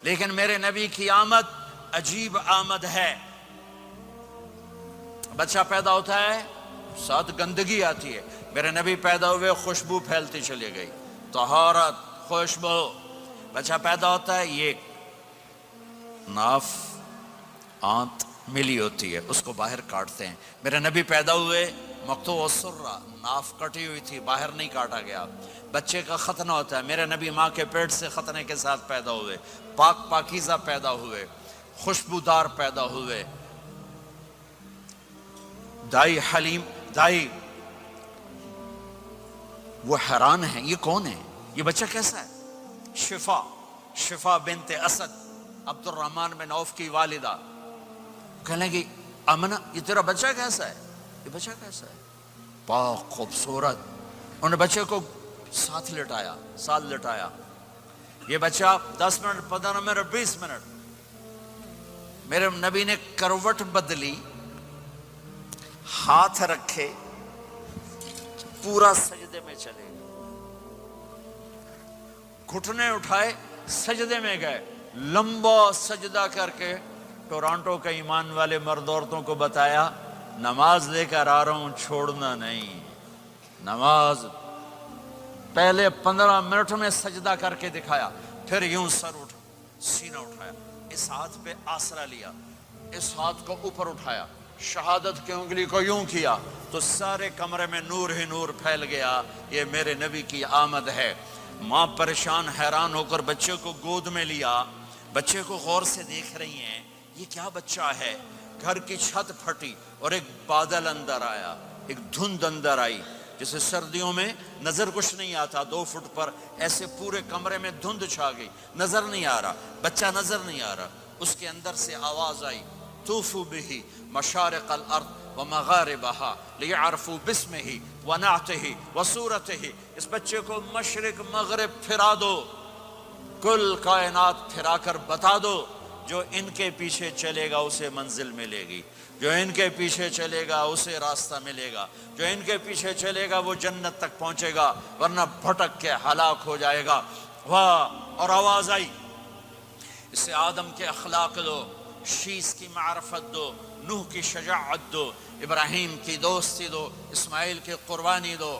لیکن میرے نبی کی آمد عجیب آمد ہے۔ بچہ پیدا ہوتا ہے، ساتھ گندگی آتی ہے، میرے نبی پیدا ہوئے خوشبو پھیلتی چلی گئی، طہارت، خوشبو۔ بچہ پیدا ہوتا ہے، یہ ناف آنت ملی ہوتی ہے، اس کو باہر کاٹتے ہیں۔ میرے نبی پیدا ہوئے مقطوع السرہ، ناف کٹی ہوئی تھی، باہر نہیں کاٹا گیا۔ بچے کا ختنہ ہوتا ہے، میرے نبی ماں کے پیٹ سے ختنے کے ساتھ پیدا ہوئے، پاک پاکیزہ پیدا ہوئے، خوشبودار پیدا ہوئے۔ دائی حلیم، دائی وہ حیران ہیں، یہ کون ہے، یہ بچہ کیسا ہے؟ شفا بنت اسد، عبد الرحمن بن عوف کی والدہ، کہنے لگی آمنہ یہ تیرا بچہ کیسا ہے؟ یہ بچہ کیسا ہے؟ پاک، خوبصورت۔ انہوں نے بچے کو ساتھ لٹایا۔ یہ بچہ 10 منٹ، 15 منٹ، 20 منٹ، میرے نبی نے کروٹ بدلی، ہاتھ رکھے، پورا سجدے میں چلے گئے، گھٹنے اٹھائے، سجدے میں گئے، لمبا سجدہ کر کے ٹورانٹو کے ایمان والے مرد عورتوں کو بتایا نماز لے کر آ رہا ہوں، چھوڑنا نہیں۔ نماز پہلے 15 منٹ میں سجدہ کر کے دکھایا، پھر یوں سینہ اٹھایا، اس ہاتھ پہ آسرا لیا، اس ہاتھ کو اوپر اٹھایا، شہادت کی انگلی کو یوں کیا تو سارے کمرے میں نور ہی نور پھیل گیا۔ یہ میرے نبی کی آمد ہے۔ ماں پریشان حیران ہو کر بچے کو گود میں لیا، بچے کو غور سے دیکھ رہی ہیں، یہ کیا بچہ ہے؟ گھر کی چھت پھٹی اور ایک بادل اندر آیا، ایک دھند اندر آئی، جیسے سردیوں میں نظر کچھ نہیں آتا، 2 فٹ پر ایسے پورے کمرے میں دھند چھا گئی، نظر نہیں آ رہا، بچہ نظر نہیں آ رہا۔ اس کے اندر سے آواز آئی طوفوا به مشارق الارض ومغاربها لیعرفوا باسمہ ونعتہ وصورتہ۔ اس بچے کو مشرق مغرب پھرا دو، کل کائنات پھرا کر بتا دو، جو ان کے پیچھے چلے گا اسے منزل ملے گی، جو ان کے پیچھے چلے گا اسے راستہ ملے گا، جو ان کے پیچھے چلے گا وہ جنت تک پہنچے گا، ورنہ بھٹک کے ہلاک ہو جائے گا۔ واہ! اور آواز آئی اسے آدم کے اخلاق دو، شیس کی معرفت دو، نوح کی شجاعت دو، ابراہیم کی دوستی دو، اسماعیل کی قربانی دو،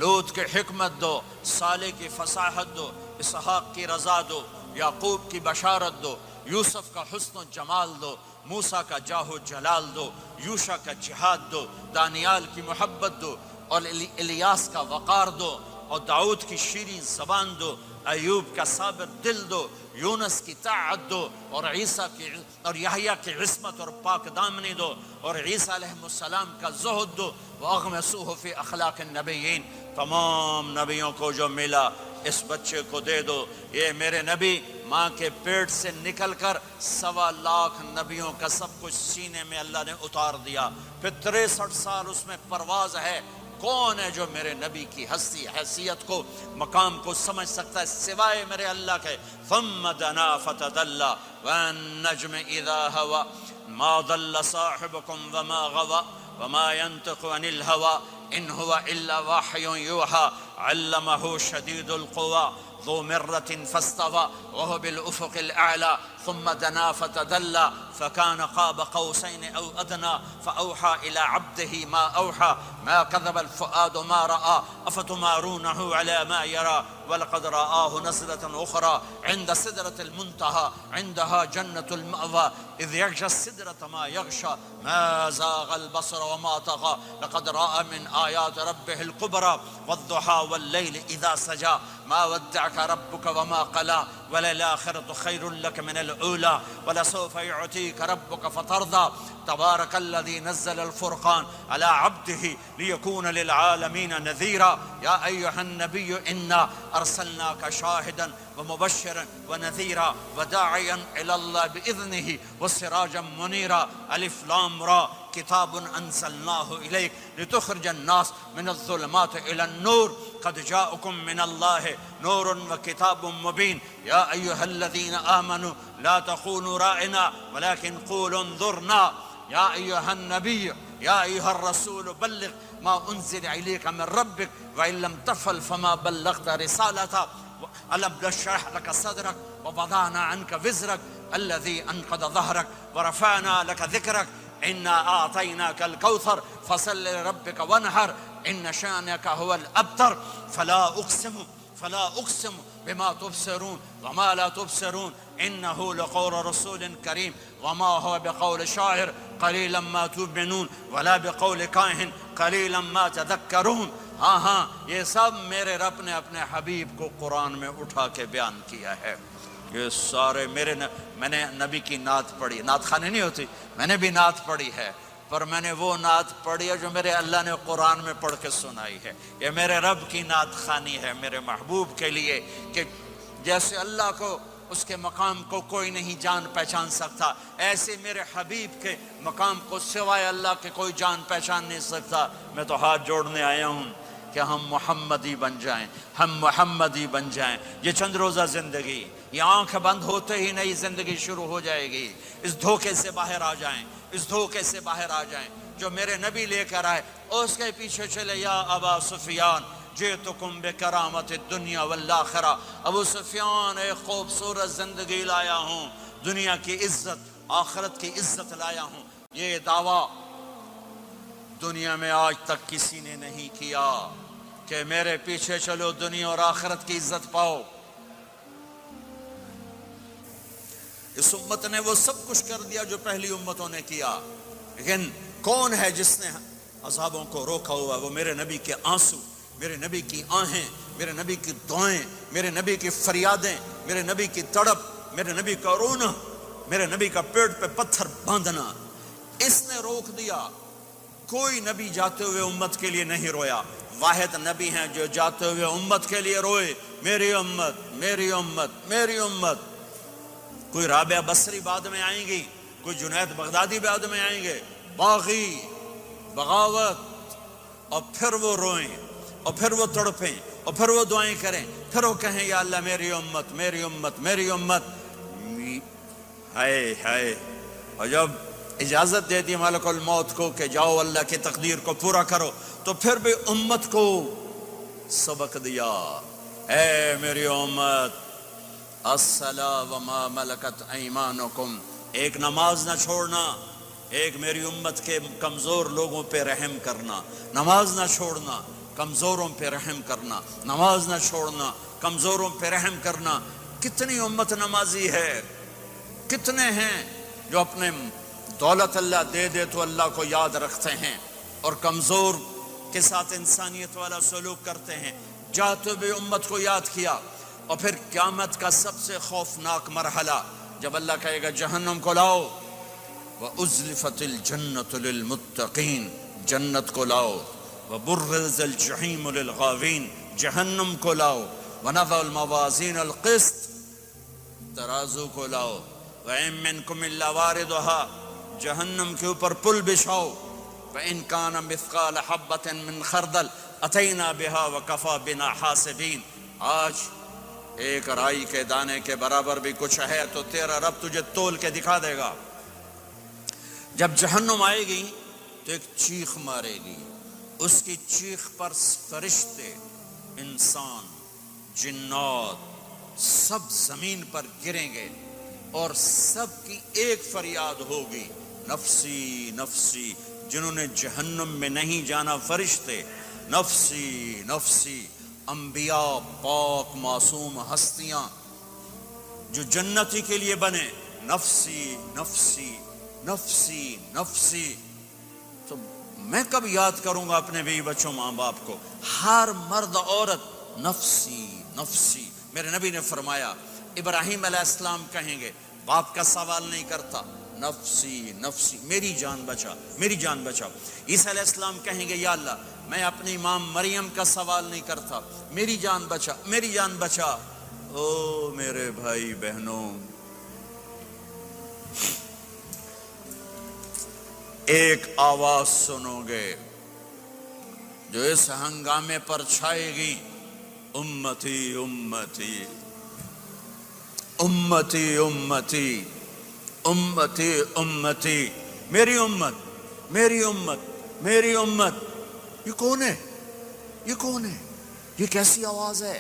لوط کی حکمت دو، صالح کی فصاحت دو، اسحاق کی رضا دو، یعقوب کی بشارت دو، یوسف کا حسن و جمال دو، موسیٰ کا جاہ و جلال دو، یوشع کا جہاد دو، دانیال کی محبت دو، اور الیاس کا وقار دو، اور داؤد کی شیریں زبان دو، ایوب کا صابر دل دو، یونس کی طاعت دو، اور عیسیٰ کی اور یحییٰ کی عصمت اور پاک دامنی دو، اور عیسیٰ علیہ السلام کا زہد دو، وَأَغْمَسُوهُ فِي أَخْلَاقِ النَّبِيِّينَ۔ تمام نبیوں کو جو ملا اس بچے کو دے دو۔ یہ میرے نبی ماں کے پیٹ سے نکل کر 1.25 لاکھ نبیوں کا سب کچھ سینے میں اللہ نے اتار دیا، پھر 63 سال اس میں پرواز ہے۔ کون ہے جو میرے نبی کی ہستی، حیثیت کو، مقام کو سمجھ سکتا ہے سوائے میرے اللہ کے؟ ثم دنا فتدلى والنجم اذا هوى ما ضل صاحبكم وما غوى وما ينطق عن الهوى ان هو الا وحي يوحى علمه شديد القوى ذو مرة فاستوى وهو بالأفق الأعلى ثم دنا فتدلى فكان قاب قوسين أو أدنى فأوحى إلى عبده ما أوحى ما كذب الفؤاد ما رأى أفتمارونه على ما يرى ولقد رآه نزلة أخرى عند سدرة المنتهى عندها جنة المأوى إذ يغشى السدرة ما يغشى ما زاغ البصر وما طغى لقد رأى من آيات ربه الكبرى والضحى والليل إذا سجى ما ودعك ربك وما قلى وللآخرة خير لك من الأولى ولسوف يعطيك ربك فترضى تبارك الذي نزل الفرقان على عبده ليكون للعالمين نذيرا يا أيها النبي إنا أرسلناك شاهدا ومبشرا ونذيرا وداعيا إلى الله بإذنه وسراجا منيرا ألف لام را كتاب أنزلناه إليك لتخرج الناس من الظلمات إلى النور قد جاءكم من الله نور وكتاب مبين يا أيها الذين آمنوا لا تقولوا رائنا ولكن قولوا انظرنا يا أيها النبي يا أيها الرسول بلغ ما أنزل إليك من ربك وإن لم تفعل فما بلغت رسالته ألم نشرح لك صدرك ووضعنا عنك وزرك الذي أنقض ظهرك ورفعنا لك ذكرك إنا أعطيناك الكوثر فصل لربك وانحر إن شانك هو الأبتر فلا أقسم بما تبصرون وما لا تبصرون إنه لقول رسول كريم وما هو بقول شاعر قليلا ما تؤمنون ولا بقول کاہن قلیلا ما تذکرون. ہاں یہ سب میرے رب نے اپنے حبیب کو قرآن میں اٹھا کے بیان کیا ہے. یہ سارے میں نے نبی کی نعت پڑھی. نعت خانی نہیں ہوتی, میں نے بھی نعت پڑھی ہے, پر میں نے وہ نعت پڑھی ہے جو میرے اللہ نے قرآن میں پڑھ کے سنائی ہے. یہ میرے رب کی نعت خانی ہے میرے محبوب کے لیے, کہ جیسے اللہ کو اس کے مقام کو کوئی نہیں جان پہچان سکتا, ایسے میرے حبیب کے مقام کو سوائے اللہ کے کوئی جان پہچان نہیں سکتا. میں تو ہاتھ جوڑنے آیا ہوں کہ ہم محمدی بن جائیں, ہم محمدی بن جائیں. یہ چند روزہ زندگی, یہ آنکھ بند ہوتے ہی نئی زندگی شروع ہو جائے گی. اس دھوکے سے باہر آ جائیں, اس دھوکے سے باہر آ جائیں جو میرے نبی لے کر آئے, اس کے پیچھے چلے. یا ابا سفیان جئتکم بکرامت الدنیا والآخرہ, ابو سفیان ایک خوبصورت زندگی لایا ہوں, دنیا کی عزت آخرت کی عزت لایا ہوں. یہ دعویٰ دنیا میں آج تک کسی نے نہیں کیا کہ میرے پیچھے چلو دنیا اور آخرت کی عزت پاؤ. اس امت نے وہ سب کچھ کر دیا جو پہلی امتوں نے کیا, لیکن کون ہے جس نے عذابوں کو روکا ہوا؟ وہ میرے نبی کے آنسو, میرے نبی کی آہیں, میرے نبی کی دعائیں, میرے نبی کی فریادیں, میرے نبی کی تڑپ, میرے نبی کا رونا, میرے نبی کا پیٹ پہ پتھر باندھنا. اس نے روک دیا. کوئی نبی جاتے ہوئے امت کے لیے نہیں رویا. واحد نبی ہیں جو جاتے ہوئے امت کے لیے روئے, میری امت میری امت میری امت. کوئی رابعہ بصری بعد میں آئیں گی, کوئی جنید بغدادی بعد میں آئیں گے, باغی, بغاوت, اور پھر وہ روئیں, اور پھر وہ تڑپیں, اور پھر وہ دعائیں کریں, پھر وہ کہیں یا اللہ میری امت میری امت میری امت. ہائے ہائے. اور جب اجازت دے دی ملک الموت کو کہ جاؤ اللہ کی تقدیر کو پورا کرو, تو پھر بھی امت کو سبق دیا, اے میری امت الصلاۃ وما ملکت ایمانکم, ایک نماز نہ چھوڑنا, ایک میری امت کے کمزور لوگوں پہ رحم کرنا, نماز نہ چھوڑنا, کمزوروں پہ رحم کرنا, نماز نہ چھوڑنا, کمزوروں پہ رحم کرنا. کتنی امت نمازی ہے, کتنے ہیں جو اپنے دولت اللہ دے دے تو اللہ کو یاد رکھتے ہیں اور کمزور کے ساتھ انسانیت والا سلوک کرتے ہیں. جاتے بھی امت کو یاد کیا. اور پھر قیامت کا سب سے خوفناک مرحلہ جب اللہ کہے گا جہنم کو لاؤ, وَأُزْلِفَتِ الْجَنَّةُ لِلْمُتَّقِينَ, جنت کو لاؤ, وَبُرِّزَ الْجَحِيمُ لِلْغَاوِينَ, جہنم کو لاؤ, وَنَضَعُ الْمَوَازِينَ الْقِسْطَ, ترازو کو لاؤ, وَإِن مِّنكُمْ إِلَّا وَارِدُهَا, جہنم کے اوپر پل بچھاؤ, وَإِن كَانَ مِثْقَالَ حَبَّةٍ مِّن خَرْدَلٍ أَتَيْنَا بِهَا وَكَفَى بِنَا حَاسِبِينَ. آج ایک رائی کے دانے کے برابر بھی کچھ ہے تو تیرا رب تجھے تول کے دکھا دے گا. جب جہنم آئے گی تو ایک چیخ مارے گی, اس کی چیخ پر فرشتے, انسان, جنات سب زمین پر گریں گے اور سب کی ایک فریاد ہوگی, نفسی نفسی. جنہوں نے جہنم میں نہیں جانا فرشتے, نفسی نفسی. انبیاء, پاک معصوم ہستیاں جو جنتی کے لیے بنے, نفسی نفسی نفسی نفسی. تو میں کب یاد کروں گا اپنے بیوی بچوں ماں باپ کو؟ ہر مرد عورت نفسی نفسی. میرے نبی نے فرمایا ابراہیم علیہ السلام کہیں گے, باپ کا سوال نہیں کرتا, نفسی نفسی, میری جان بچا میری جان بچا. عیسیٰ علیہ السلام کہیں گے یا اللہ میں اپنی ماں مریم کا سوال نہیں کرتا, میری جان بچا میری جان بچا. او میرے بھائی بہنوں, ایک آواز سنو گے جو اس ہنگامے پر چھائے گی, امتی امتی امتی امتی امتی امتی, میری امت میری امت میری امت. یہ کون ہے, یہ کون ہے, یہ کیسی آواز ہے؟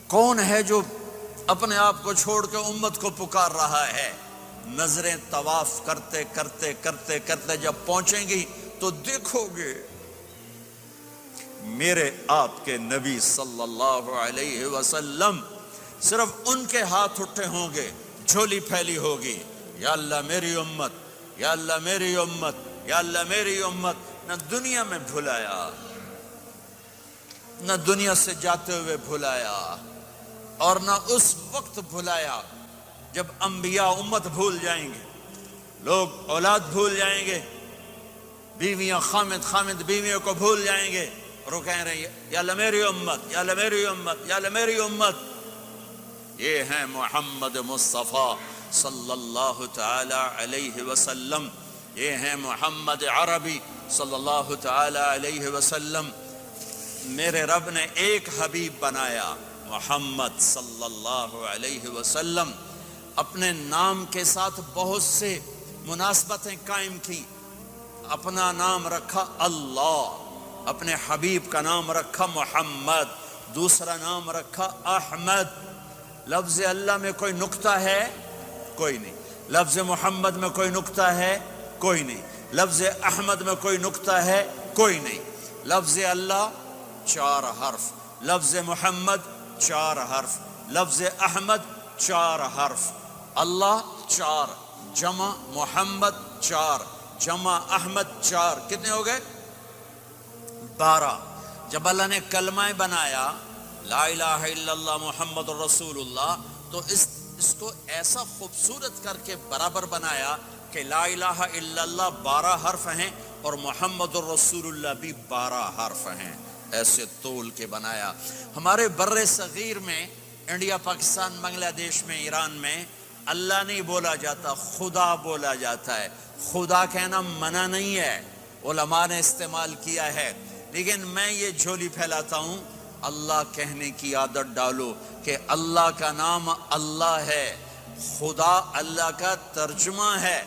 کون ہے جو اپنے آپ کو چھوڑ کے امت کو پکار رہا ہے؟ نظریں طواف کرتے کرتے کرتے کرتے جب پہنچیں گی تو دیکھو گے میرے آپ کے نبی صلی اللہ علیہ وسلم، صرف ان کے ہاتھ اٹھے ہوں گے، جھولی پھیلی ہوگی، یا اللہ میری امت، یا اللہ میری امت، یا اللہ میری امت۔ نہ دنیا میں بھلایا، نہ دنیا سے جاتے ہوئے بھلایا، اور نہ اس وقت بھلایا جب انبیاء امت بھول جائیں گے، لوگ اولاد بھول جائیں گے، بیویاں خامد بیویوں کو بھول جائیں گے، اور وہ کہہ رہے ہیں یا اللہ میری امت، یا اللہ میری امت، یا اللہ میری امت۔ یہ ہیں محمد مصطفیٰ صلی اللہ تعالی علیہ وسلم، یہ ہیں محمد عربی صلی اللہ تعالی علیہ وسلم۔ میرے رب نے ایک حبیب بنایا، محمد صلی اللہ علیہ وسلم۔ اپنے نام کے ساتھ بہت سے مناسبتیں قائم کی، اپنا نام رکھا اللہ، اپنے حبیب کا نام رکھا محمد، دوسرا نام رکھا احمد۔ لفظ اللہ میں کوئی نکتہ ہے؟ کوئی نہیں۔ لفظ محمد میں کوئی نکتہ ہے؟ کوئی نہیں۔ لفظ احمد میں کوئی نکتہ ہے؟ کوئی نہیں۔ لفظ اللہ 4 حرف، لفظ محمد 4 حرف، لفظ احمد 4 حرف۔ اللہ 4، جمع محمد 4، جمع احمد 4، کتنے ہو گئے؟ 12۔ جب اللہ نے کلمہ بنایا لا الہ الا اللہ محمد رسول اللہ، تو اس کو ایسا خوبصورت کر کے برابر بنایا کہ لا الہ الا اللہ 12 حرف ہیں اور محمد الرسول اللہ بھی 12 حرف ہیں، ایسے تول کے بنایا۔ ہمارے بر صغیر میں، انڈیا، پاکستان، بنگلہ دیش میں، ایران میں اللہ نہیں بولا جاتا، خدا بولا جاتا ہے۔ خدا کہنا منع نہیں ہے، علماء نے استعمال کیا ہے، لیکن میں یہ جھولی پھیلاتا ہوں، اللہ کہنے کی عادت ڈالو کہ اللہ کا نام اللہ ہے، خدا اللہ کا ترجمہ ہے۔